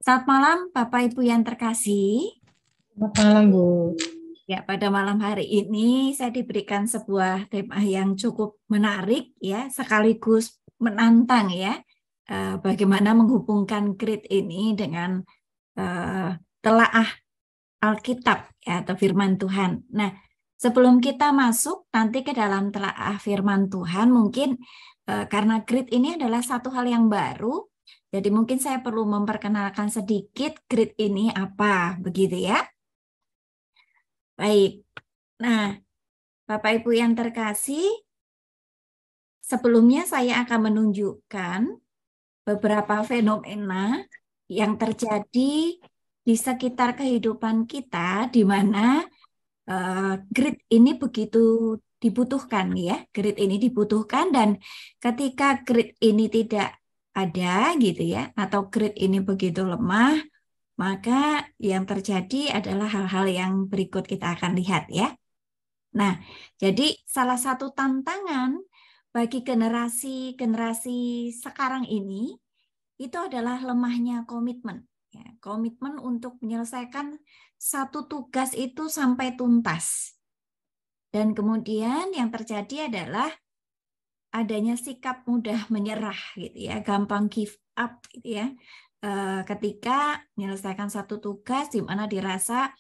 Selamat malam, Bapak Ibu yang terkasih. Selamat malam, Bu. Ya, pada malam hari ini saya diberikan sebuah tema yang cukup menarik ya, sekaligus menantang ya. Bagaimana menghubungkan grid ini dengan telaah Alkitab ya, atau firman Tuhan. Nah, sebelum kita masuk nanti ke dalam telaah firman Tuhan, mungkin karena grid ini adalah satu hal yang baru, jadi mungkin saya perlu memperkenalkan sedikit grid ini apa, begitu ya. Baik. Nah, Bapak Ibu yang terkasih, sebelumnya saya akan menunjukkan beberapa fenomena yang terjadi di sekitar kehidupan kita, di mana grid ini begitu dibutuhkan ya. Grid ini dibutuhkan dan ketika grid ini tidak ada gitu ya, atau grid ini begitu lemah, maka yang terjadi adalah hal-hal yang berikut kita akan lihat ya. Nah, jadi salah satu tantangan bagi generasi-generasi sekarang ini itu adalah lemahnya komitmen. Ya, komitmen untuk menyelesaikan satu tugas itu sampai tuntas. Dan kemudian yang terjadi adalah adanya sikap mudah menyerah gitu ya, gampang give up gitu ya. Ketika menyelesaikan satu tugas di mana dirasa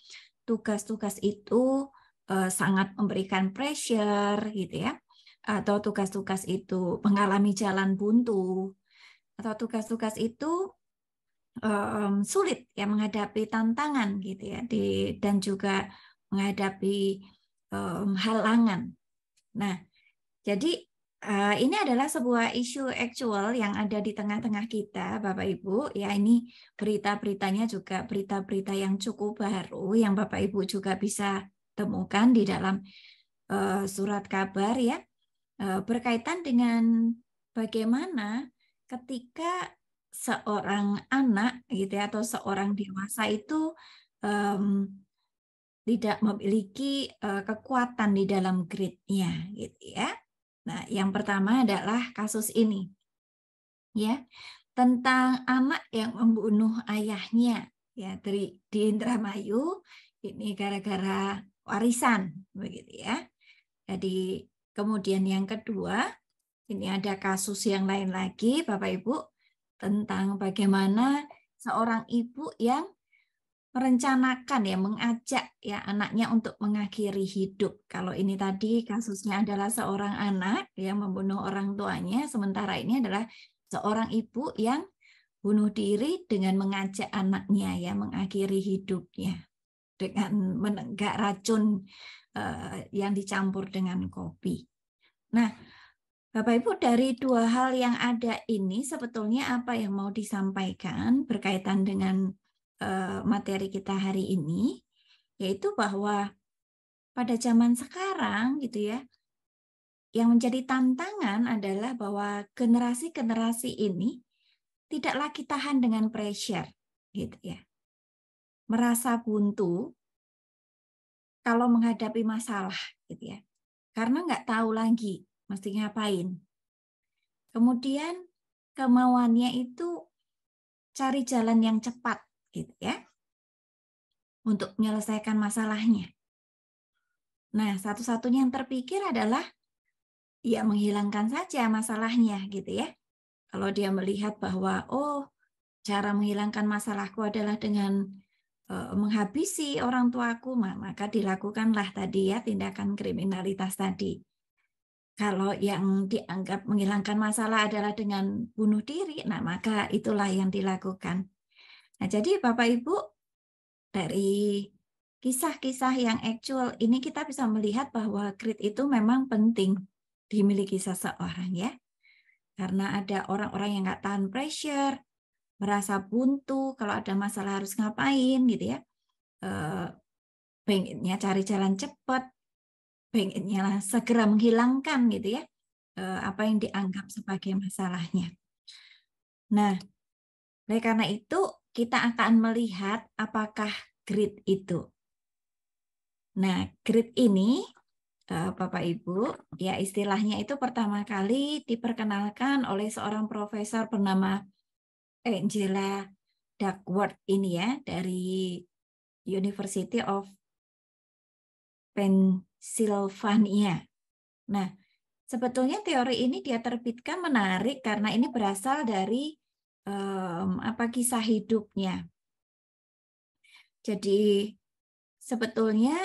tugas-tugas itu sangat memberikan pressure gitu ya, atau tugas-tugas itu mengalami jalan buntu, atau tugas-tugas itu sulit ya menghadapi tantangan gitu ya, dan juga menghadapi halangan. Nah, jadi ini adalah sebuah isu aktual yang ada di tengah-tengah kita, Bapak Ibu. Ya, ini berita-beritanya juga berita-berita yang cukup baru yang Bapak Ibu juga bisa temukan di dalam surat kabar ya, berkaitan dengan bagaimana ketika seorang anak gitu ya, atau seorang dewasa itu um, tidak memiliki kekuatan di dalam gridnya gitu ya. Nah, yang pertama adalah kasus ini ya, tentang anak yang membunuh ayahnya ya, di Indramayu. Ini gara-gara warisan begitu ya. Jadi kemudian yang kedua, ini ada kasus yang lain lagi Bapak Ibu, tentang bagaimana seorang ibu yang merencanakan ya, mengajak ya anaknya untuk mengakhiri hidup. Kalau ini tadi kasusnya adalah seorang anak yang membunuh orang tuanya, sementara ini adalah seorang ibu yang bunuh diri dengan mengajak anaknya ya mengakhiri hidupnya dengan menenggak racun yang dicampur dengan kopi. Nah, Bapak Ibu, dari dua hal yang ada ini sebetulnya apa yang mau disampaikan berkaitan dengan materi kita hari ini, yaitu bahwa pada zaman sekarang gitu ya, yang menjadi tantangan adalah bahwa generasi-generasi ini tidak lagi tahan dengan pressure gitu ya. Merasa buntu kalau menghadapi masalah gitu ya. Karena nggak tahu lagi mesti ngapain. Kemudian kemauannya itu cari jalan yang cepat gitu ya untuk menyelesaikan masalahnya. Nah, satu-satunya yang terpikir adalah ya menghilangkan saja masalahnya gitu ya. Kalau dia melihat bahwa oh, cara menghilangkan masalahku adalah dengan menghabisi orang tuaku, maka dilakukanlah tadi ya tindakan kriminalitas tadi. Kalau yang dianggap menghilangkan masalah adalah dengan bunuh diri, nah maka itulah yang dilakukan. Nah, jadi Bapak Ibu, dari kisah-kisah yang actual ini kita bisa melihat bahwa grit itu memang penting dimiliki seseorang ya. Karena ada orang-orang yang nggak tahan pressure, merasa buntu, kalau ada masalah harus ngapain gitu ya. Pengennya cari jalan cepat, pengennya segera menghilangkan gitu ya apa yang dianggap sebagai masalahnya. Nah, oleh karena itu kita akan melihat apakah grit itu. Nah, grit ini Bapak Ibu, ya istilahnya itu pertama kali diperkenalkan oleh seorang profesor bernama Angela Duckworth ini ya, dari University of Pennsylvania. Nah, sebetulnya teori ini dia terbitkan menarik karena ini berasal dari kisah hidupnya. Jadi sebetulnya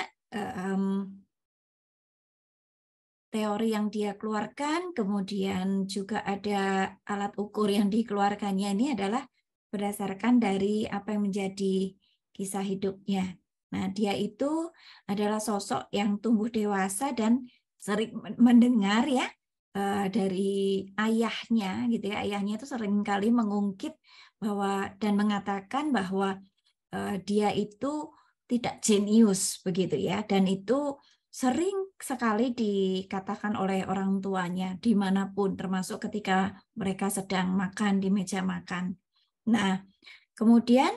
teori yang dia keluarkan, kemudian juga ada alat ukur yang dikeluarkannya ini adalah berdasarkan dari apa yang menjadi kisah hidupnya. Nah, dia itu adalah sosok yang tumbuh dewasa dan sering mendengar ya dari ayahnya gitu ya. Ayahnya itu sering kali mengungkit bahwa dan mengatakan bahwa dia itu tidak jenius begitu ya, dan itu sering sekali dikatakan oleh orang tuanya dimanapun, termasuk ketika mereka sedang makan di meja makan. Nah, kemudian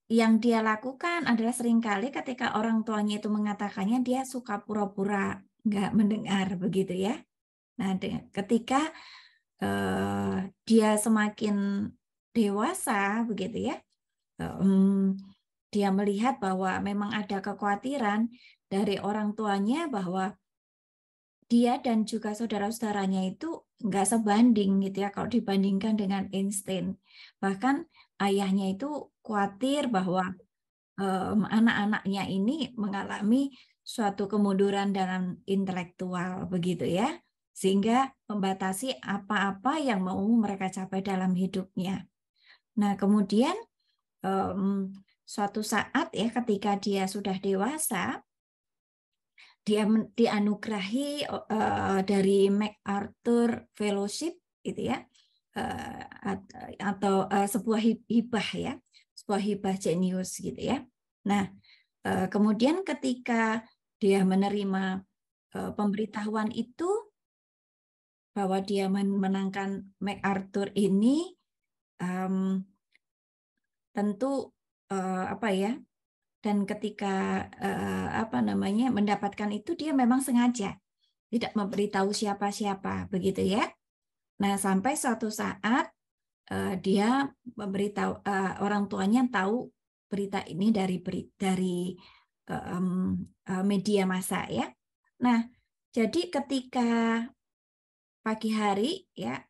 yang dia lakukan adalah seringkali ketika orang tuanya itu mengatakannya, dia suka pura-pura nggak mendengar begitu ya. Nah, ketika dia semakin dewasa begitu ya, dia melihat bahwa memang ada kekhawatiran dari orang tuanya bahwa dia dan juga saudara-saudaranya itu nggak sebanding gitu ya kalau dibandingkan dengan Einstein. Bahkan ayahnya itu khawatir bahwa anak-anaknya ini mengalami suatu kemunduran dalam intelektual begitu ya, sehingga membatasi apa-apa yang mau mereka capai dalam hidupnya. Nah, kemudian suatu saat ya ketika dia sudah dewasa, dia dianugerahi dari MacArthur Fellowship gitu ya, atau sebuah hibah ya, sebuah hibah jenius gitu ya. Nah, kemudian ketika dia menerima pemberitahuan itu bahwa dia menangkan MacArthur ini, tentu apa ya, dan ketika mendapatkan itu, dia memang sengaja tidak memberitahu siapa-siapa begitu ya. Nah, sampai suatu saat dia memberitahu orang tuanya tahu berita ini dari media massa ya. Nah, jadi ketika pagi hari ya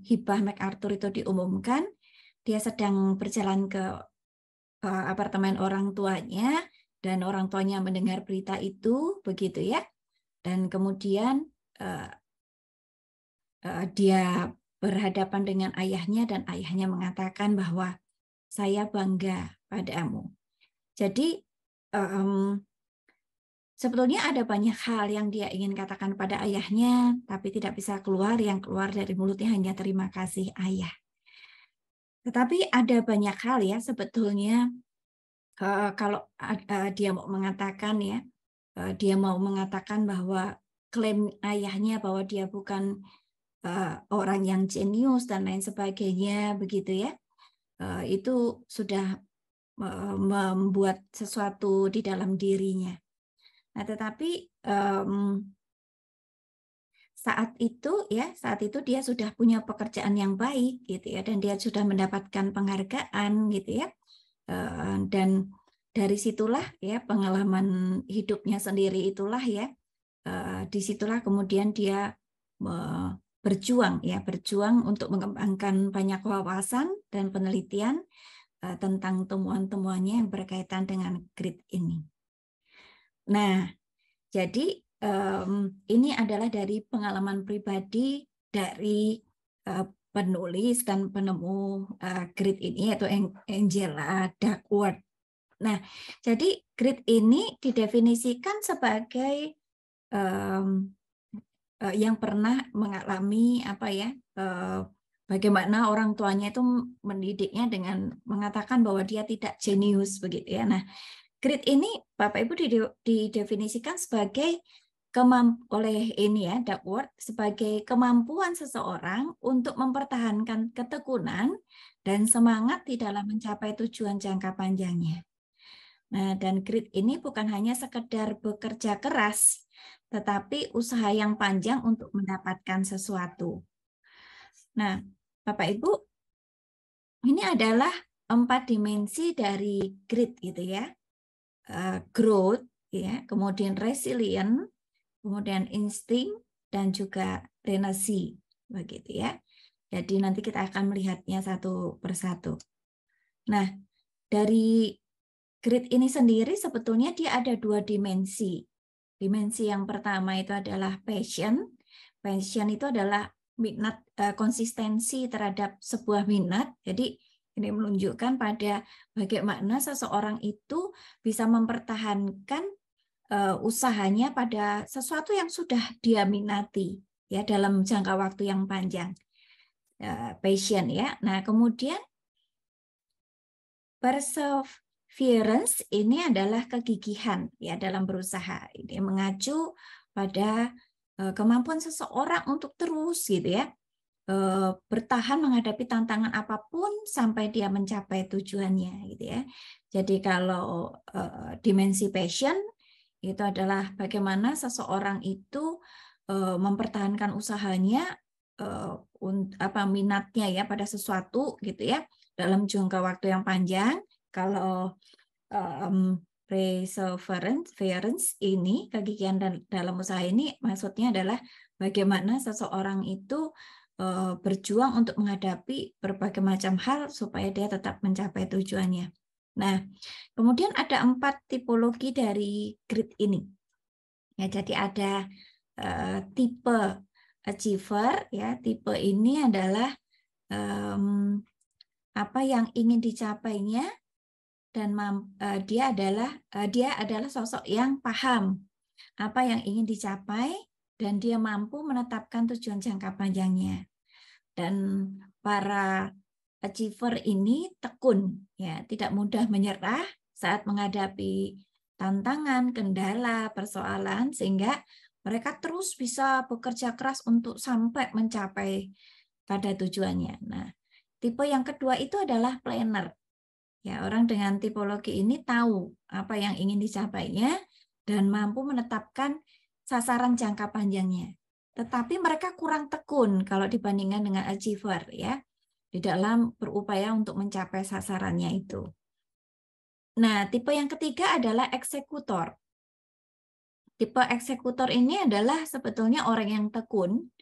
hibah MacArthur itu diumumkan, dia sedang berjalan ke apartemen orang tuanya, dan orang tuanya mendengar berita itu begitu ya, dan kemudian dia berhadapan dengan ayahnya dan ayahnya mengatakan bahwa saya bangga padamu. Jadi sebetulnya ada banyak hal yang dia ingin katakan pada ayahnya, tapi tidak bisa keluar. Yang keluar dari mulutnya hanya terima kasih ayah. Tetapi ada banyak hal ya sebetulnya kalau dia mau mengatakan ya, dia mau mengatakan bahwa klaim ayahnya bahwa dia bukan orang yang jenius dan lain sebagainya begitu ya, itu sudah membuat sesuatu di dalam dirinya. Nah, tetapi saat itu dia sudah punya pekerjaan yang baik gitu ya, dan dia sudah mendapatkan penghargaan gitu ya, dan dari situlah ya pengalaman hidupnya sendiri itulah ya, disitulah kemudian dia berjuang untuk mengembangkan banyak wawasan dan penelitian tentang temuan-temuannya yang berkaitan dengan grit ini. Nah, jadi ini adalah dari pengalaman pribadi dari penulis dan penemu grit ini, yaitu Angela Duckworth. Nah, jadi grit ini didefinisikan sebagai yang pernah mengalami bagaimana orang tuanya itu mendidiknya dengan mengatakan bahwa dia tidak jenius begitu ya. Nah, grit ini Bapak Ibu didefinisikan sebagai oleh ini ya Duckworth sebagai kemampuan seseorang untuk mempertahankan ketekunan dan semangat di dalam mencapai tujuan jangka panjangnya. Nah, dan grit ini bukan hanya sekedar bekerja keras, tetapi usaha yang panjang untuk mendapatkan sesuatu. Nah, Bapak Ibu, ini adalah 4 dimensi dari grit gitu ya. Growth, ya, kemudian resilient, kemudian insting, dan juga renasi, begitu ya. Jadi nanti kita akan melihatnya satu persatu. Nah, dari grit ini sendiri sebetulnya dia ada 2 dimensi. Dimensi yang pertama itu adalah passion. Passion itu adalah minat, konsistensi terhadap sebuah minat. Jadi ini menunjukkan pada bagaimana seseorang itu bisa mempertahankan usahanya pada sesuatu yang sudah dia minati ya dalam jangka waktu yang panjang. Passion ya. Nah, kemudian perseverance ini adalah kegigihan ya dalam berusaha. Ini mengacu pada kemampuan seseorang untuk terus gitu ya bertahan menghadapi tantangan apapun sampai dia mencapai tujuannya gitu ya. Jadi kalau dimensi passion itu adalah bagaimana seseorang itu mempertahankan usahanya minatnya ya pada sesuatu gitu ya dalam jangka waktu yang panjang. Kalau perseverance ini kegigihan dalam usaha ini maksudnya adalah bagaimana seseorang itu berjuang untuk menghadapi berbagai macam hal supaya dia tetap mencapai tujuannya. Nah, kemudian ada 4 tipologi dari grit ini. Ya, jadi ada tipe achiever ya. Tipe ini adalah apa yang ingin dicapainya dan dia adalah sosok yang paham apa yang ingin dicapai dan dia mampu menetapkan tujuan jangka panjangnya. Dan para achiever ini tekun, ya, tidak mudah menyerah saat menghadapi tantangan, kendala, persoalan, sehingga mereka terus bisa bekerja keras untuk sampai mencapai pada tujuannya. Nah, tipe yang kedua itu adalah planner. Ya, orang dengan tipologi ini tahu apa yang ingin dicapainya dan mampu menetapkan sasaran jangka panjangnya. Tetapi mereka kurang tekun kalau dibandingkan dengan achiever ya di dalam berupaya untuk mencapai sasarannya itu. Nah, tipe yang ketiga adalah eksekutor. Tipe eksekutor ini adalah sebetulnya orang yang tekun,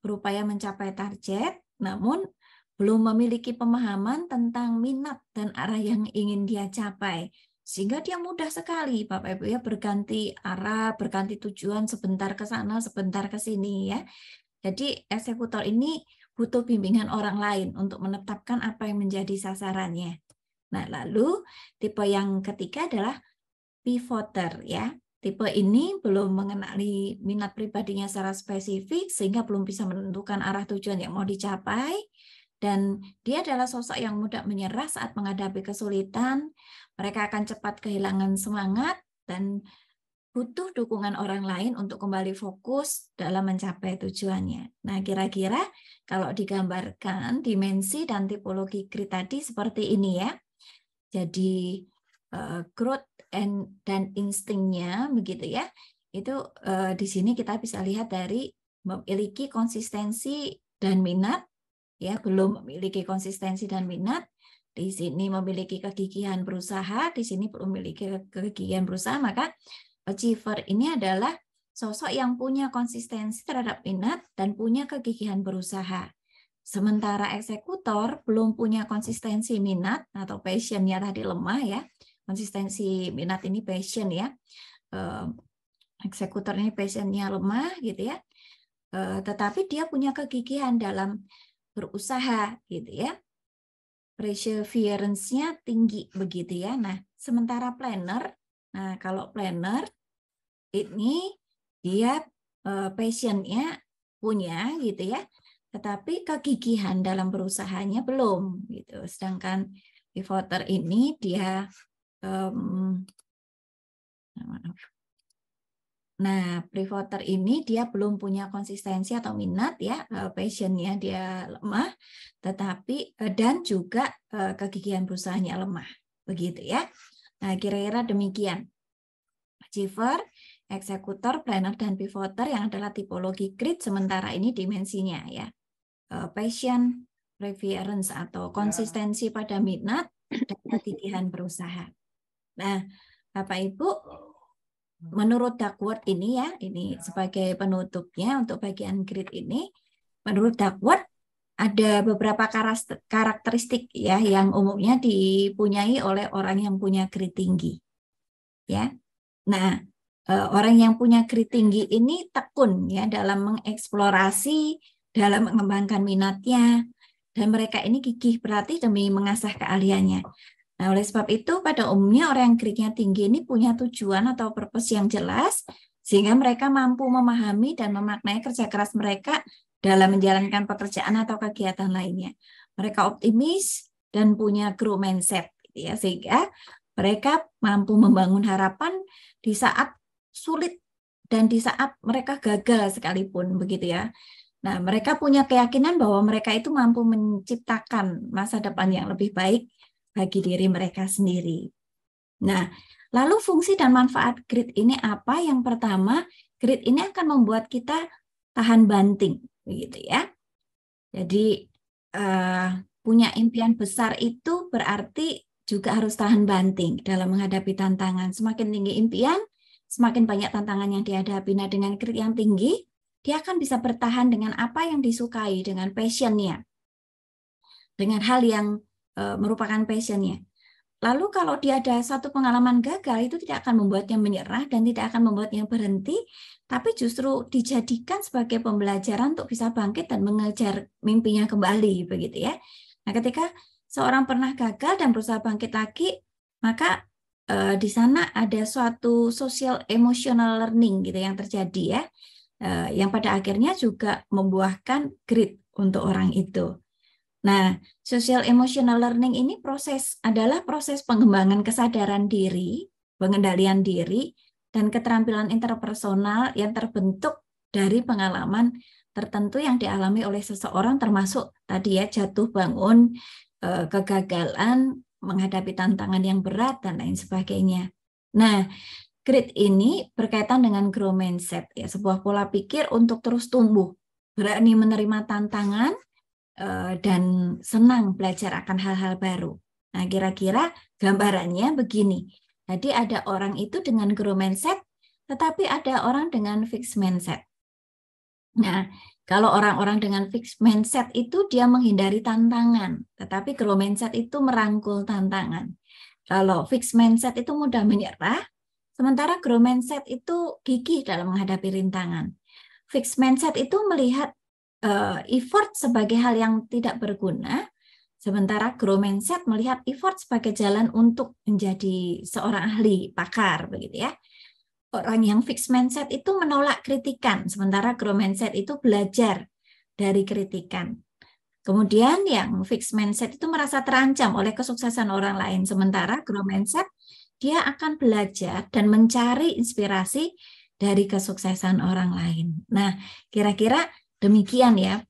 berupaya mencapai target, namun belum memiliki pemahaman tentang minat dan arah yang ingin dia capai. Sehingga dia mudah sekali, Bapak Ibu ya, berganti arah, berganti tujuan sebentar ke sana, sebentar ke sini ya. Jadi eksekutor ini butuh bimbingan orang lain untuk menetapkan apa yang menjadi sasarannya. Nah, lalu tipe yang ketiga adalah pivoter ya. Tipe ini belum mengenali minat pribadinya secara spesifik sehingga belum bisa menentukan arah tujuan yang mau dicapai. Dan dia adalah sosok yang mudah menyerah saat menghadapi kesulitan. Mereka akan cepat kehilangan semangat dan butuh dukungan orang lain untuk kembali fokus dalam mencapai tujuannya. Nah, kira-kira kalau digambarkan dimensi dan tipologi grit tadi seperti ini ya. Jadi growth dan instingnya begitu ya. Itu di sini kita bisa lihat dari memiliki konsistensi dan minat ya, belum memiliki konsistensi dan minat, di sini memiliki kegigihan berusaha, di sini belum memiliki kegigihan berusaha, maka achiever ini adalah sosok yang punya konsistensi terhadap minat dan punya kegigihan berusaha. Sementara eksekutor belum punya konsistensi minat atau passionnya tadi lemah ya, konsistensi minat ini passion ya, eksekutor ini passionnya lemah gitu ya, tetapi dia punya kegigihan dalam berusaha gitu ya, perseverance-nya tinggi begitu ya. Nah, sementara planner, nah kalau planner ini dia passion-nya punya gitu ya, tetapi kegigihan dalam berusahanya belum gitu. Sedangkan pivoter ini dia pivoter ini dia belum punya konsistensi atau minat ya, passion-nya dia lemah, tetapi dan juga kegigihan berusahanya lemah, begitu ya. Nah, kira-kira demikian. Achiever, eksekutor, planner, dan pivoter yang adalah tipologi grit sementara ini dimensinya ya. passion, preference atau konsistensi pada minat dan kegigihan berusaha. Nah, Bapak Ibu, menurut Duckworth ini ya, ini sebagai penutupnya untuk bagian grit ini, menurut Duckworth ada beberapa karakteristik ya yang umumnya dipunyai oleh orang yang punya grit tinggi. Ya. Nah, orang yang punya grit tinggi ini tekun ya dalam mengeksplorasi, dalam mengembangkan minatnya, dan mereka ini gigih berarti demi mengasah keahliannya. Nah, oleh sebab itu pada umumnya orang yang gritnya tinggi ini punya tujuan atau purpose yang jelas, sehingga mereka mampu memahami dan memaknai kerja keras mereka dalam menjalankan pekerjaan atau kegiatan lainnya. Mereka optimis dan punya grow mindset, ya, sehingga mereka mampu membangun harapan di saat sulit dan di saat mereka gagal sekalipun, begitu ya. Nah, mereka punya keyakinan bahwa mereka itu mampu menciptakan masa depan yang lebih baik bagi diri mereka sendiri. Nah, lalu fungsi dan manfaat grit ini apa? Yang pertama, grit ini akan membuat kita tahan banting, begitu ya. Jadi punya impian besar itu berarti juga harus tahan banting dalam menghadapi tantangan. Semakin tinggi impian, semakin banyak tantangan yang dihadapi. Nah, dengan grit yang tinggi, dia akan bisa bertahan dengan apa yang disukai, dengan passionnya, dengan hal yang merupakan passionnya. Lalu kalau dia ada satu pengalaman gagal, itu tidak akan membuatnya menyerah dan tidak akan membuatnya berhenti, tapi justru dijadikan sebagai pembelajaran untuk bisa bangkit dan mengejar mimpinya kembali, begitu ya. Nah, ketika seorang pernah gagal dan berusaha bangkit lagi, maka di sana ada suatu social emotional learning gitu yang terjadi ya, yang pada akhirnya juga membuahkan grit untuk orang itu. Nah, social emotional learning ini adalah proses pengembangan kesadaran diri, pengendalian diri, dan keterampilan interpersonal yang terbentuk dari pengalaman tertentu yang dialami oleh seseorang, termasuk tadi ya jatuh bangun, kegagalan, menghadapi tantangan yang berat, dan lain sebagainya. Nah, grit ini berkaitan dengan grow mindset, ya, sebuah pola pikir untuk terus tumbuh, berani menerima tantangan, dan senang belajar akan hal-hal baru. Nah, kira-kira gambarannya begini. Jadi ada orang itu dengan grow mindset, tetapi ada orang dengan fixed mindset. Nah, kalau orang-orang dengan fixed mindset itu dia menghindari tantangan, tetapi grow mindset itu merangkul tantangan. Kalau fixed mindset itu mudah menyerah, sementara grow mindset itu gigih dalam menghadapi rintangan. Fixed mindset itu melihat effort sebagai hal yang tidak berguna, sementara grow mindset melihat effort sebagai jalan untuk menjadi seorang ahli, pakar, begitu ya. Orang yang fixed mindset itu menolak kritikan, sementara grow mindset itu belajar dari kritikan. Kemudian yang fixed mindset itu merasa terancam oleh kesuksesan orang lain, sementara grow mindset dia akan belajar dan mencari inspirasi dari kesuksesan orang lain. Nah, kira-kira demikian ya,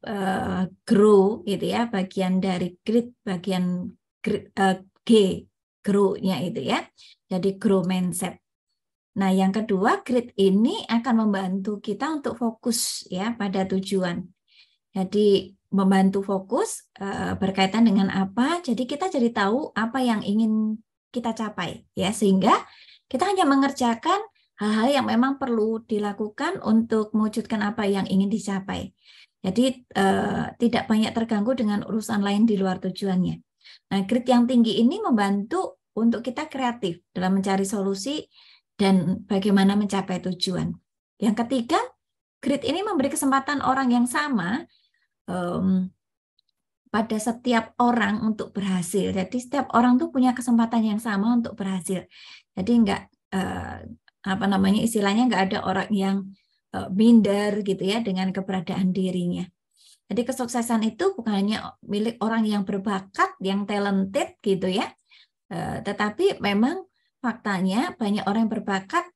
grow gitu ya, bagian dari grit, bagian G, grow-nya itu ya. Jadi grow mindset. Nah, yang kedua, grit ini akan membantu kita untuk fokus ya pada tujuan. Jadi membantu fokus berkaitan dengan apa? Jadi kita jadi tahu apa yang ingin kita capai ya, sehingga kita hanya mengerjakan hal-hal yang memang perlu dilakukan untuk mewujudkan apa yang ingin dicapai. Jadi tidak banyak terganggu dengan urusan lain di luar tujuannya. Nah, grit yang tinggi ini membantu untuk kita kreatif dalam mencari solusi dan bagaimana mencapai tujuan. Yang ketiga, grit ini memberi kesempatan orang yang sama pada setiap orang untuk berhasil. Jadi setiap orang tuh punya kesempatan yang sama untuk berhasil. Jadi enggak istilahnya enggak ada orang yang minder gitu ya dengan keberadaan dirinya. Jadi kesuksesan itu bukan hanya milik orang yang berbakat, yang talented gitu ya. Tetapi memang faktanya banyak orang yang berbakat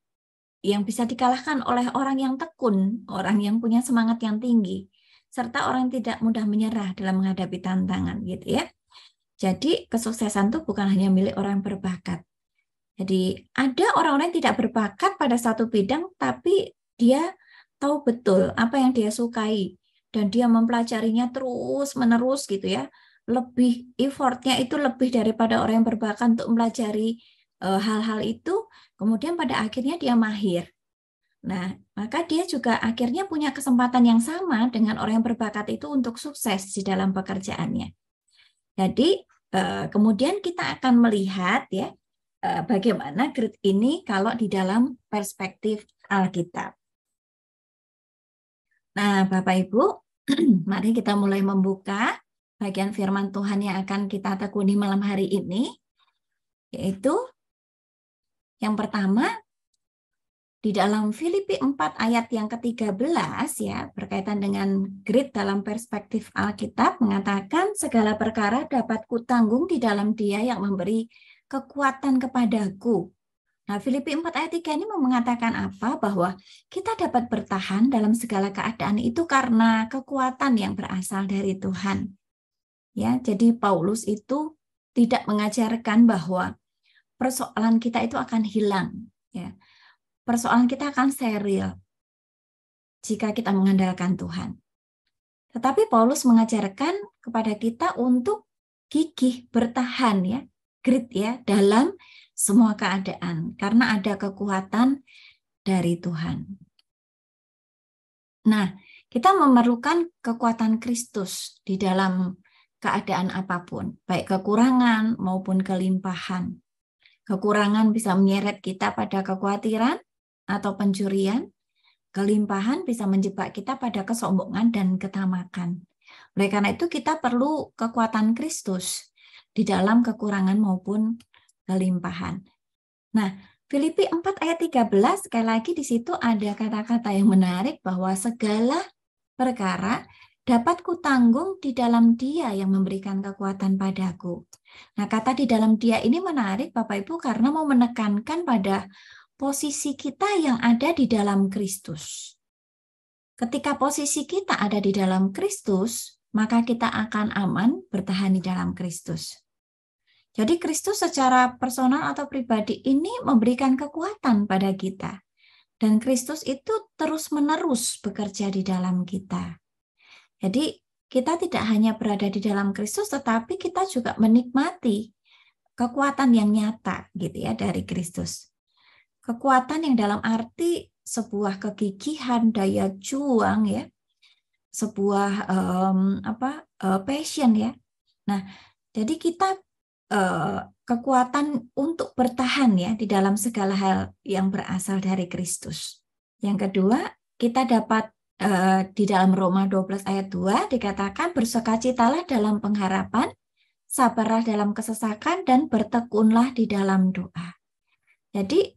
yang bisa dikalahkan oleh orang yang tekun, orang yang punya semangat yang tinggi, serta orang yang tidak mudah menyerah dalam menghadapi tantangan gitu ya. Jadi kesuksesan itu bukan hanya milik orang yang berbakat. Jadi ada orang-orang yang tidak berbakat pada satu bidang, tapi dia tahu betul apa yang dia sukai dan dia mempelajarinya terus-menerus gitu ya. Lebih effortnya itu lebih daripada orang yang berbakat untuk mempelajari hal-hal itu, kemudian pada akhirnya dia mahir. Nah, maka dia juga akhirnya punya kesempatan yang sama dengan orang yang berbakat itu untuk sukses di dalam pekerjaannya. Jadi, kemudian kita akan melihat ya bagaimana grit ini kalau di dalam perspektif Alkitab. Nah, Bapak Ibu, mari kita mulai membuka bagian firman Tuhan yang akan kita tekuni malam hari ini, yaitu yang pertama di dalam Filipi 4 ayat yang ke-13 ya, berkaitan dengan grit dalam perspektif Alkitab, mengatakan segala perkara dapat kutanggung di dalam Dia yang memberi kekuatan kepadaku. Nah, Filipi 4 ayat 3 ini mengatakan apa? Bahwa kita dapat bertahan dalam segala keadaan itu karena kekuatan yang berasal dari Tuhan. Ya, jadi Paulus itu tidak mengajarkan bahwa persoalan kita itu akan hilang. Ya. Persoalan kita akan steril jika kita mengandalkan Tuhan. Tetapi Paulus mengajarkan kepada kita untuk gigih bertahan ya, grit ya, dalam semua keadaan, karena ada kekuatan dari Tuhan. Nah, kita memerlukan kekuatan Kristus di dalam keadaan apapun, baik kekurangan maupun kelimpahan. Kekurangan bisa menyeret kita pada kekhawatiran atau pencurian, kelimpahan bisa menjebak kita pada kesombongan dan ketamakan. Oleh karena itu kita perlu kekuatan Kristus di dalam kekurangan maupun kelimpahan. Nah, Filipi 4 ayat 13, sekali lagi di situ ada kata-kata yang menarik bahwa segala perkara dapat kutanggung di dalam Dia yang memberikan kekuatan padaku. Nah, kata di dalam Dia ini menarik Bapak Ibu karena mau menekankan pada posisi kita yang ada di dalam Kristus. Ketika posisi kita ada di dalam Kristus, maka kita akan aman bertahan di dalam Kristus. Jadi Kristus secara personal atau pribadi ini memberikan kekuatan pada kita. Dan Kristus itu terus-menerus bekerja di dalam kita. Jadi kita tidak hanya berada di dalam Kristus, tetapi kita juga menikmati kekuatan yang nyata gitu ya dari Kristus. Kekuatan yang dalam arti sebuah kegigihan, daya juang ya, sebuah passion ya. Nah, jadi kita kekuatan untuk bertahan ya di dalam segala hal yang berasal dari Kristus. Yang kedua, kita dapat di dalam Roma 12 ayat 2 dikatakan bersukacitalah dalam pengharapan, sabarlah dalam kesesakan, dan bertekunlah di dalam doa. Jadi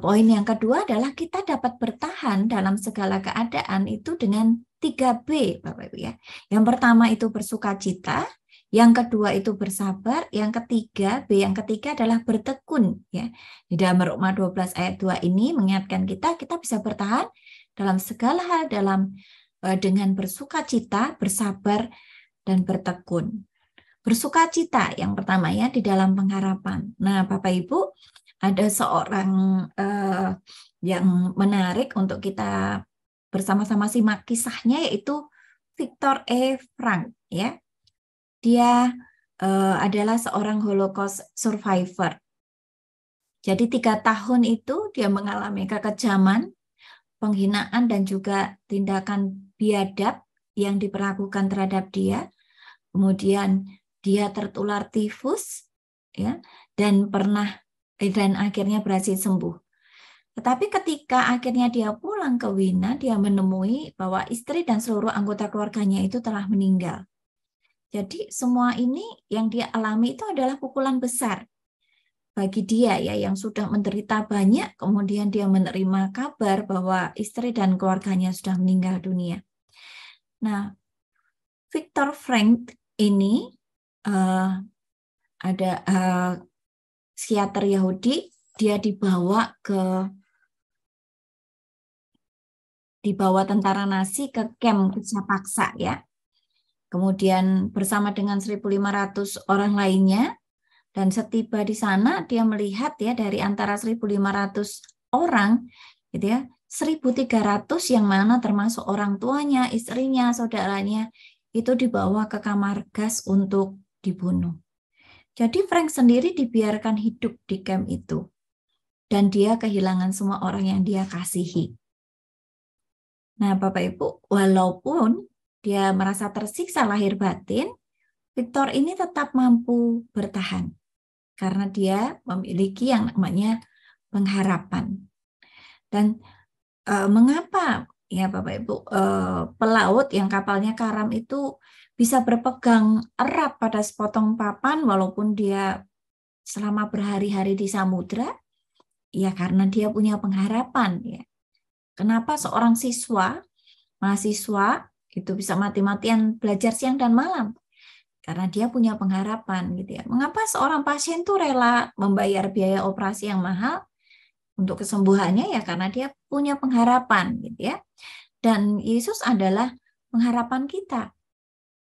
poin yang kedua adalah kita dapat bertahan dalam segala keadaan itu dengan 3B, Bapak Ibu ya. Yang pertama itu bersukacita, yang kedua itu bersabar, yang ketiga, B yang ketiga adalah bertekun ya. Di dalam Roma 12 ayat 2 ini mengingatkan kita bisa bertahan dalam segala hal dengan bersukacita, bersabar, dan bertekun. Bersukacita yang pertama ya di dalam pengharapan. Nah, Bapak Ibu, ada seorang yang menarik untuk kita bersama-sama simak kisahnya, yaitu Viktor E. Frankl ya. Dia adalah seorang Holocaust survivor. Jadi 3 tahun itu dia mengalami kekejaman, penghinaan, dan juga tindakan biadab yang diperlakukan terhadap dia. Kemudian dia tertular tifus, ya, dan akhirnya berhasil sembuh. Tetapi ketika akhirnya dia pulang ke Wina, dia menemui bahwa istri dan seluruh anggota keluarganya itu telah meninggal. Jadi semua ini yang dia alami itu adalah pukulan besar bagi dia ya, yang sudah menderita banyak, kemudian dia menerima kabar bahwa istri dan keluarganya sudah meninggal dunia. Nah, Viktor Frankl ini ada psikiater Yahudi, dia dibawa tentara Nazi ke kamp kerja paksa ya. Kemudian bersama dengan 1.500 orang lainnya, dan setiba di sana dia melihat ya dari antara 1.500 orang gitu ya, 1.300 yang mana termasuk orang tuanya, istrinya, saudaranya, itu dibawa ke kamar gas untuk dibunuh. Jadi Frank sendiri dibiarkan hidup di camp itu. Dan dia kehilangan semua orang yang dia kasihi. Nah, Bapak Ibu, walaupun dia merasa tersiksa lahir batin, Victor ini tetap mampu bertahan. Karena dia memiliki yang namanya pengharapan. Dan mengapa ya Bapak Ibu pelaut yang kapalnya karam itu bisa berpegang erat pada sepotong papan walaupun dia selama berhari-hari di samudra? Ya karena dia punya pengharapan ya. Kenapa seorang mahasiswa itu bisa mati-matian belajar siang dan malam? Karena dia punya pengharapan gitu ya. Mengapa seorang pasien tuh rela membayar biaya operasi yang mahal untuk kesembuhannya? Ya karena dia punya pengharapan gitu ya. Dan Yesus adalah pengharapan kita.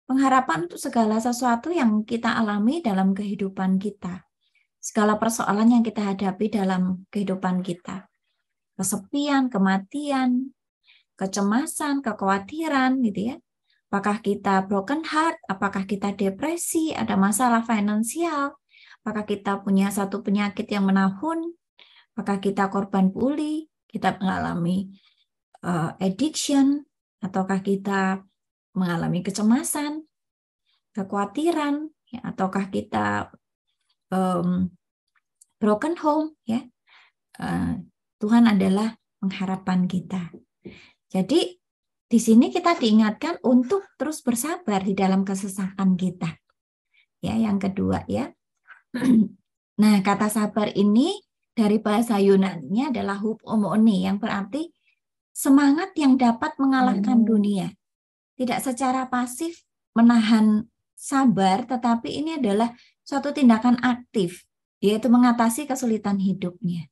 Pengharapan untuk segala sesuatu yang kita alami dalam kehidupan kita. Segala persoalan yang kita hadapi dalam kehidupan kita. Kesepian, kematian, kecemasan, kekhawatiran gitu ya. Apakah kita broken heart, apakah kita depresi, ada masalah finansial, apakah kita punya satu penyakit yang menahun, apakah kita korban bully, kita mengalami addiction, ataukah kita mengalami kecemasan, kekhawatiran, ya, ataukah kita broken home, ya. Tuhan adalah pengharapan kita. Jadi di sini kita diingatkan untuk terus bersabar di dalam kesesakan kita. Ya, yang kedua ya. Nah, kata sabar ini dari bahasa Yunani-nya adalah hupomone yang berarti semangat yang dapat mengalahkan dunia. Tidak secara pasif menahan sabar, tetapi ini adalah suatu tindakan aktif, yaitu mengatasi kesulitan hidupnya.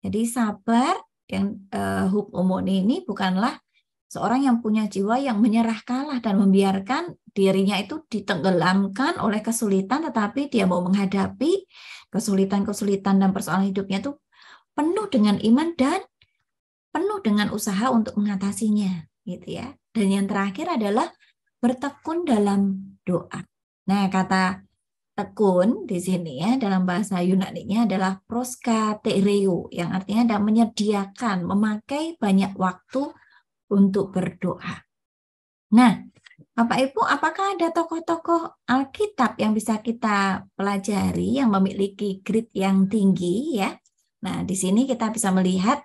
Jadi sabar yang hupomone ini bukanlah seorang yang punya jiwa yang menyerah kalah dan membiarkan dirinya itu ditenggelamkan oleh kesulitan, tetapi dia mau menghadapi kesulitan-kesulitan dan persoalan hidupnya itu penuh dengan iman dan penuh dengan usaha untuk mengatasinya, gitu ya. Dan yang terakhir adalah bertekun dalam doa. Nah, kata tekun di sini ya dalam bahasa Yunani-nya adalah proskatereo yang artinya adalah menyediakan, memakai banyak waktu untuk berdoa. Nah, Bapak Ibu, apakah ada tokoh-tokoh Alkitab yang bisa kita pelajari yang memiliki grade yang tinggi ya? Nah, di sini kita bisa melihat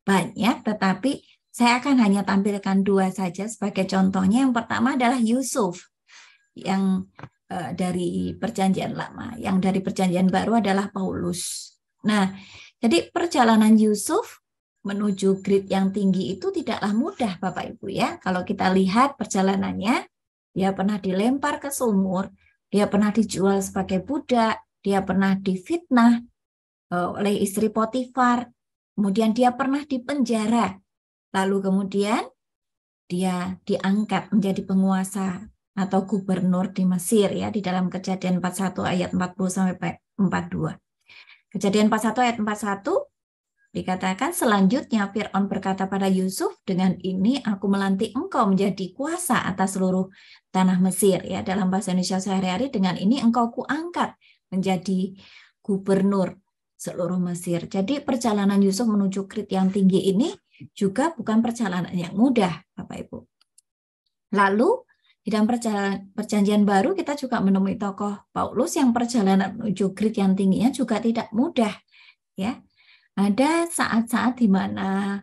banyak, tetapi saya akan hanya tampilkan dua saja sebagai contohnya. Yang pertama adalah Yusuf yang dari Perjanjian Lama, yang dari Perjanjian Baru adalah Paulus. Nah, jadi perjalanan Yusuf menuju grade yang tinggi itu tidaklah mudah, Bapak Ibu ya. Kalau kita lihat perjalanannya, dia pernah dilempar ke sumur, dia pernah dijual sebagai budak, dia pernah difitnah oleh istri Potifar, kemudian dia pernah dipenjara, lalu kemudian dia diangkat menjadi penguasa atau gubernur di Mesir ya di dalam Kejadian 41 ayat 40 sampai 42. Kejadian 41 ayat 41 dikatakan selanjutnya Fir'aun berkata pada Yusuf, dengan ini aku melantik engkau menjadi kuasa atas seluruh tanah Mesir ya dalam bahasa Indonesia sehari-hari, dengan ini engkau kuangkat menjadi gubernur seluruh Mesir. Jadi perjalanan Yusuf menuju grade yang tinggi ini juga bukan perjalanan yang mudah, Bapak Ibu. Lalu di dalam Perjanjian Baru kita juga menemui tokoh Paulus yang perjalanan menuju grade yang tingginya juga tidak mudah ya. Ada saat-saat di mana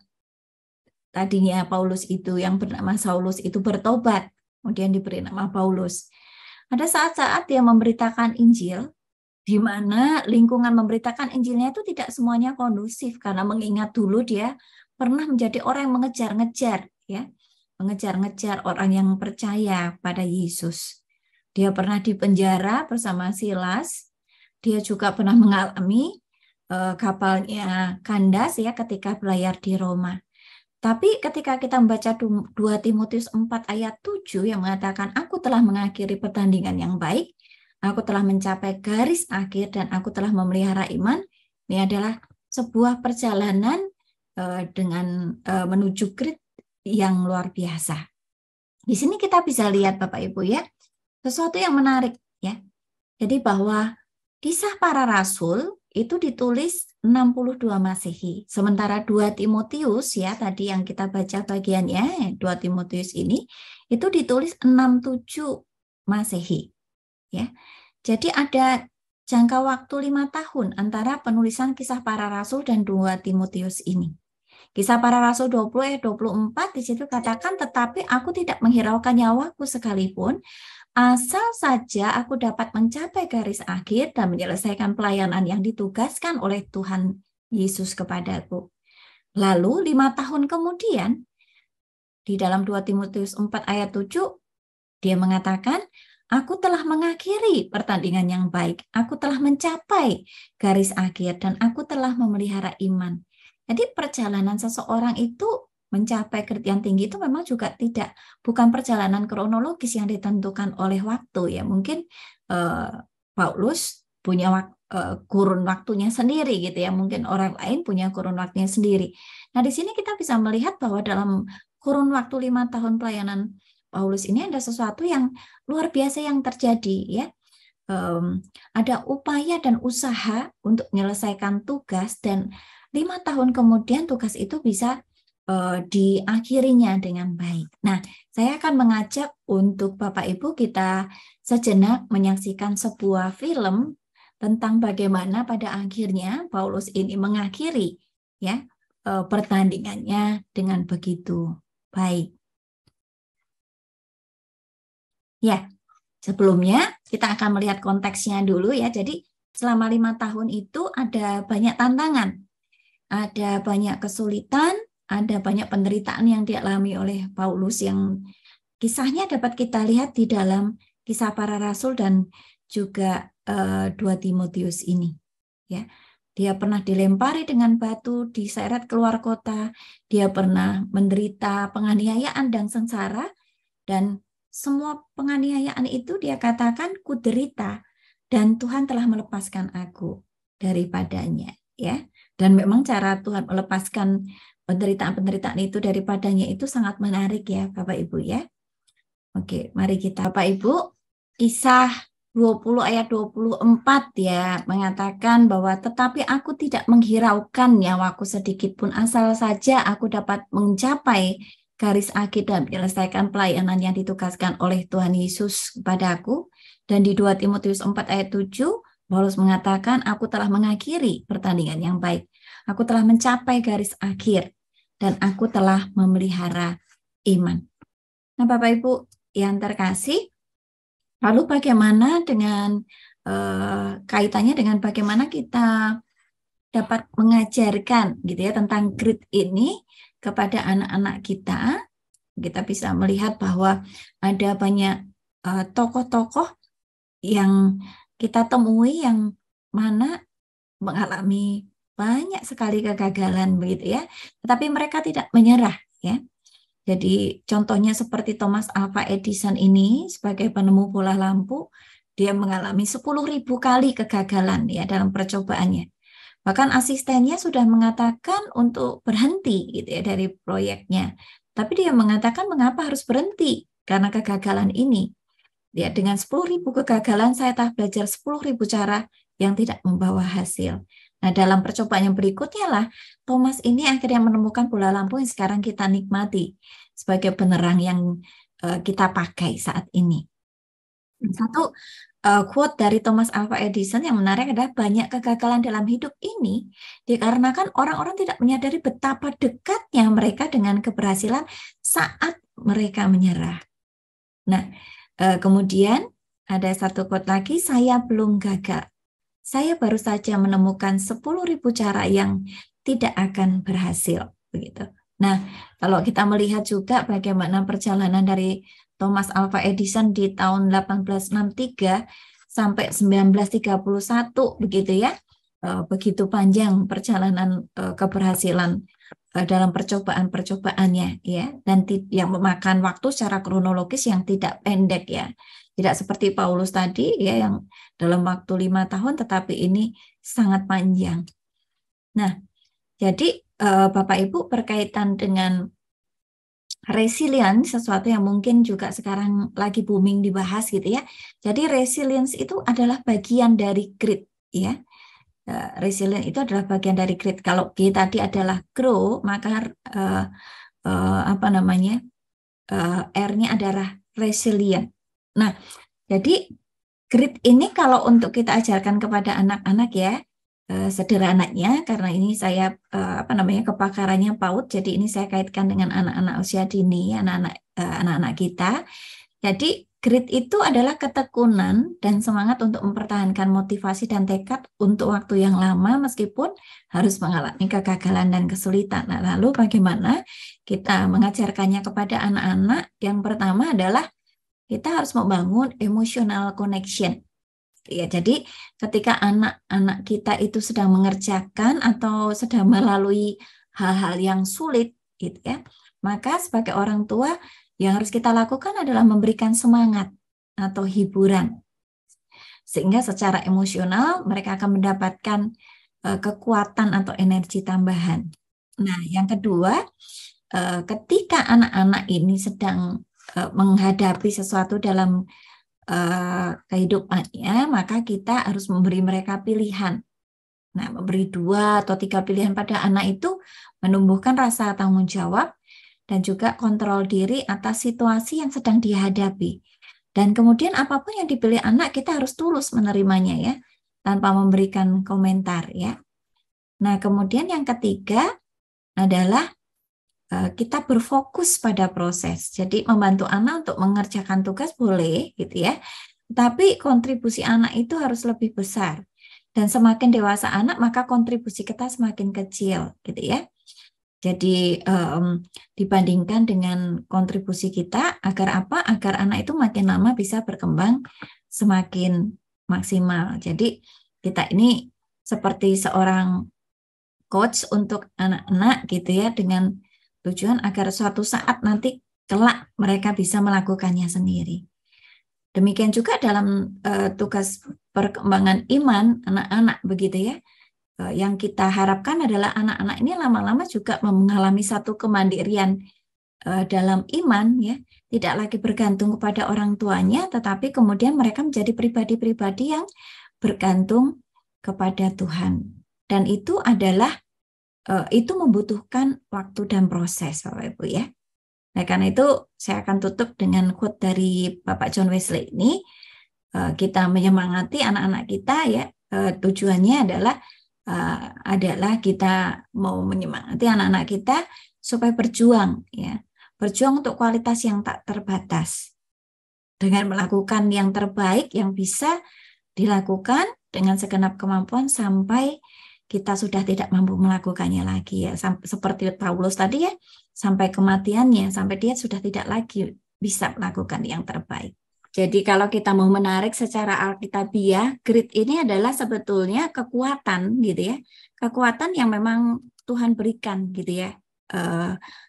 tadinya Paulus itu yang bernama Saulus itu bertobat, kemudian diberi nama Paulus. Ada saat-saat dia memberitakan Injil di mana lingkungan memberitakan Injilnya itu tidak semuanya kondusif, karena mengingat dulu dia pernah menjadi orang yang mengejar-ngejar ya. Mengejar-ngejar orang yang percaya pada Yesus. Dia pernah dipenjara bersama Silas. Dia juga pernah mengalami kapalnya kandas ya ketika berlayar di Roma. Tapi ketika kita membaca 2 Timotius 4 ayat 7 yang mengatakan aku telah mengakhiri pertandingan yang baik, aku telah mencapai garis akhir dan aku telah memelihara iman, ini adalah sebuah perjalanan dengan menuju grid yang luar biasa. Di sini kita bisa lihat Bapak Ibu ya, sesuatu yang menarik ya. Jadi bahwa Kisah Para Rasul itu ditulis 62 Masehi. Sementara 2 Timotius ya, tadi yang kita baca bagiannya, 2 Timotius ini itu ditulis 67 Masehi. Ya. Jadi ada jangka waktu 5 tahun antara penulisan Kisah Para Rasul dan 2 Timotius ini. Kisah Para Rasul 20 ayat 24 di situ katakan, tetapi aku tidak menghiraukan nyawaku sekalipun, asal saja aku dapat mencapai garis akhir dan menyelesaikan pelayanan yang ditugaskan oleh Tuhan Yesus kepadaku. Lalu 5 tahun kemudian, di dalam 2 Timotius 4 ayat 7, dia mengatakan, aku telah mengakhiri pertandingan yang baik, aku telah mencapai garis akhir, dan aku telah memelihara iman. Jadi perjalanan seseorang itu mencapai grid yang tinggi itu memang juga bukan perjalanan kronologis yang ditentukan oleh waktu ya. Mungkin Paulus punya kurun waktunya sendiri gitu ya. Mungkin orang lain punya kurun waktunya sendiri. Nah di sini kita bisa melihat bahwa dalam kurun waktu 5 tahun pelayanan Paulus ini ada sesuatu yang luar biasa yang terjadi ya. Ada upaya dan usaha untuk menyelesaikan tugas, dan 5 tahun kemudian tugas itu bisa diakhirinya dengan baik. Nah, saya akan mengajak untuk Bapak Ibu kita sejenak menyaksikan sebuah film tentang bagaimana pada akhirnya Paulus ini mengakhiri ya pertandingannya dengan begitu baik. Ya, sebelumnya kita akan melihat konteksnya dulu ya. Jadi selama 5 tahun itu ada banyak tantangan. Ada banyak kesulitan, ada banyak penderitaan yang dialami oleh Paulus yang kisahnya dapat kita lihat di dalam Kisah Para Rasul dan juga 2 Timotius ini. Ya, dia pernah dilempari dengan batu, diseret keluar kota, dia pernah menderita penganiayaan dan sengsara, dan semua penganiayaan itu dia katakan kuderita dan Tuhan telah melepaskan aku daripadanya. Ya. Dan memang cara Tuhan melepaskan penderitaan-penderitaan itu daripadanya itu sangat menarik ya Bapak Ibu ya. Oke, mari kita Bapak Ibu, Kisah 20 ayat 24 ya mengatakan bahwa tetapi aku tidak menghiraukan nyawaku sedikit pun, asal saja aku dapat mencapai garis akhir dan menyelesaikan pelayanan yang ditugaskan oleh Tuhan Yesus kepadaku. Dan di 2 Timotius 4 ayat 7 Paulus mengatakan, aku telah mengakhiri pertandingan yang baik. Aku telah mencapai garis akhir. Dan aku telah memelihara iman. Nah Bapak Ibu yang terkasih, lalu bagaimana dengan kaitannya dengan bagaimana kita dapat mengajarkan gitu ya tentang grid ini kepada anak-anak kita? Kita bisa melihat bahwa ada banyak tokoh-tokoh yang kita temui yang mana mengalami banyak sekali kegagalan begitu ya, tetapi mereka tidak menyerah ya. Jadi contohnya seperti Thomas Alva Edison ini sebagai penemu bola lampu, dia mengalami 10.000 kali kegagalan ya dalam percobaannya. Bahkan asistennya sudah mengatakan untuk berhenti gitu ya dari proyeknya. Tapi dia mengatakan mengapa harus berhenti karena kegagalan ini. Ya, dengan 10.000 kegagalan, saya telah belajar 10.000 cara yang tidak membawa hasil. Nah, dalam percobaan yang berikutnya lah, Thomas ini akhirnya menemukan bola lampu yang sekarang kita nikmati sebagai penerang yang kita pakai saat ini. Satu quote dari Thomas Alva Edison yang menarik adalah banyak kegagalan dalam hidup ini dikarenakan orang-orang tidak menyadari betapa dekatnya mereka dengan keberhasilan saat mereka menyerah. Nah, kemudian ada satu quote lagi, saya belum gagal. Saya baru saja menemukan 10.000 cara yang tidak akan berhasil. Begitu. Nah, kalau kita melihat juga bagaimana perjalanan dari Thomas Alva Edison di tahun 1863 sampai 1931, begitu ya. Begitu panjang perjalanan keberhasilan dalam percobaan-percobaannya ya, dan yang memakan waktu secara kronologis yang tidak pendek ya, tidak seperti Paulus tadi ya yang dalam waktu 5 tahun, tetapi ini sangat panjang. Nah, jadi Bapak Ibu berkaitan dengan resilience, sesuatu yang mungkin juga sekarang lagi booming dibahas gitu ya. Jadi resilience itu adalah bagian dari grit ya. Resilient itu adalah bagian dari grit. Kalau G tadi adalah grow, maka apa namanya, R-nya adalah resilient. Nah, jadi grit ini kalau untuk kita ajarkan kepada anak-anak ya, sederhananya karena ini saya apa namanya, kepakarannya PAUD, jadi ini saya kaitkan dengan anak-anak usia dini, anak-anak kita. Jadi grit itu adalah ketekunan dan semangat untuk mempertahankan motivasi dan tekad untuk waktu yang lama meskipun harus mengalami kegagalan dan kesulitan. Nah, lalu bagaimana kita mengajarkannya kepada anak-anak? Yang pertama adalah kita harus membangun emotional connection. Ya, jadi ketika anak-anak kita itu sedang mengerjakan atau sedang melalui hal-hal yang sulit, gitu ya, maka sebagai orang tua yang harus kita lakukan adalah memberikan semangat atau hiburan, sehingga secara emosional mereka akan mendapatkan kekuatan atau energi tambahan. Nah, yang kedua, ketika anak-anak ini sedang menghadapi sesuatu dalam kehidupannya, maka kita harus memberi mereka pilihan. Nah, memberi 2 atau 3 pilihan pada anak itu menumbuhkan rasa tanggung jawab dan juga kontrol diri atas situasi yang sedang dihadapi. Dan kemudian apapun yang dipilih anak, kita harus tulus menerimanya ya, tanpa memberikan komentar ya. Nah, kemudian yang ketiga adalah kita berfokus pada proses. Jadi membantu anak untuk mengerjakan tugas boleh gitu ya. Tapi kontribusi anak itu harus lebih besar. Dan semakin dewasa anak, maka kontribusi kita semakin kecil gitu ya. Jadi dibandingkan dengan kontribusi kita, agar apa? Agar anak itu makin lama bisa berkembang semakin maksimal. Jadi kita ini seperti seorang coach untuk anak-anak gitu ya, dengan tujuan agar suatu saat nanti kelak mereka bisa melakukannya sendiri. Demikian juga dalam tugas perkembangan iman anak-anak begitu ya. Yang kita harapkan adalah anak-anak ini lama-lama juga mengalami satu kemandirian dalam iman ya, tidak lagi bergantung kepada orang tuanya, tetapi kemudian mereka menjadi pribadi-pribadi yang bergantung kepada Tuhan. Dan itu adalah itu membutuhkan waktu dan proses, Bapak Ibu ya. Nah, karena itu saya akan tutup dengan quote dari Bapak John Wesley ini. Kita menyemangati anak-anak kita ya, tujuannya adalah kita mau menyemangati anak-anak kita supaya berjuang ya, berjuang untuk kualitas yang tak terbatas dengan melakukan yang terbaik yang bisa dilakukan dengan segenap kemampuan sampai kita sudah tidak mampu melakukannya lagi ya, seperti Paulus tadi ya, sampai kematiannya, sampai dia sudah tidak lagi bisa melakukan yang terbaik. Jadi kalau kita mau menarik secara alkitabiah, grit ini adalah sebetulnya kekuatan gitu ya, kekuatan yang memang Tuhan berikan gitu ya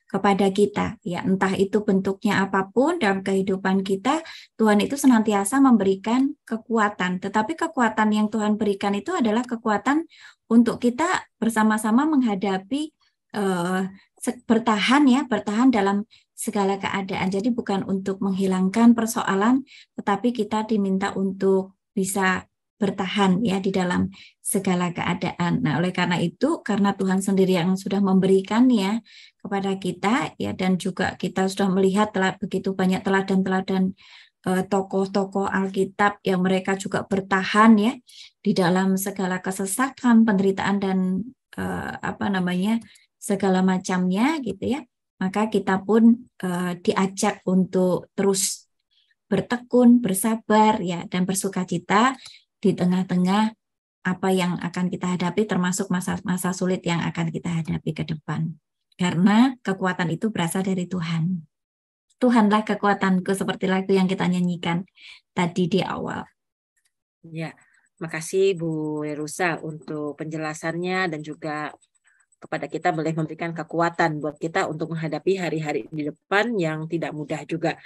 kepada kita ya, entah itu bentuknya apapun dalam kehidupan kita, Tuhan itu senantiasa memberikan kekuatan. Tetapi kekuatan yang Tuhan berikan itu adalah kekuatan untuk kita bersama-sama menghadapi bertahan dalam segala keadaan. Jadi bukan untuk menghilangkan persoalan, tetapi kita diminta untuk bisa bertahan ya di dalam segala keadaan. Nah, oleh karena itu, karena Tuhan sendiri yang sudah memberikannya kepada kita ya, dan juga kita sudah melihat begitu banyak teladan-teladan tokoh-tokoh Alkitab yang mereka juga bertahan ya di dalam segala kesesakan, penderitaan dan segala macamnya gitu ya. Maka kita pun diajak untuk terus bertekun, bersabar ya, dan bersukacita di tengah-tengah apa yang akan kita hadapi, termasuk masa-masa sulit yang akan kita hadapi ke depan. Karena kekuatan itu berasal dari Tuhan. Tuhanlah kekuatanku, seperti lagu yang kita nyanyikan tadi di awal. Ya, makasih Bu Werusa untuk penjelasannya dan juga kepada kita boleh memberikan kekuatan buat kita untuk menghadapi hari-hari di depan yang tidak mudah juga.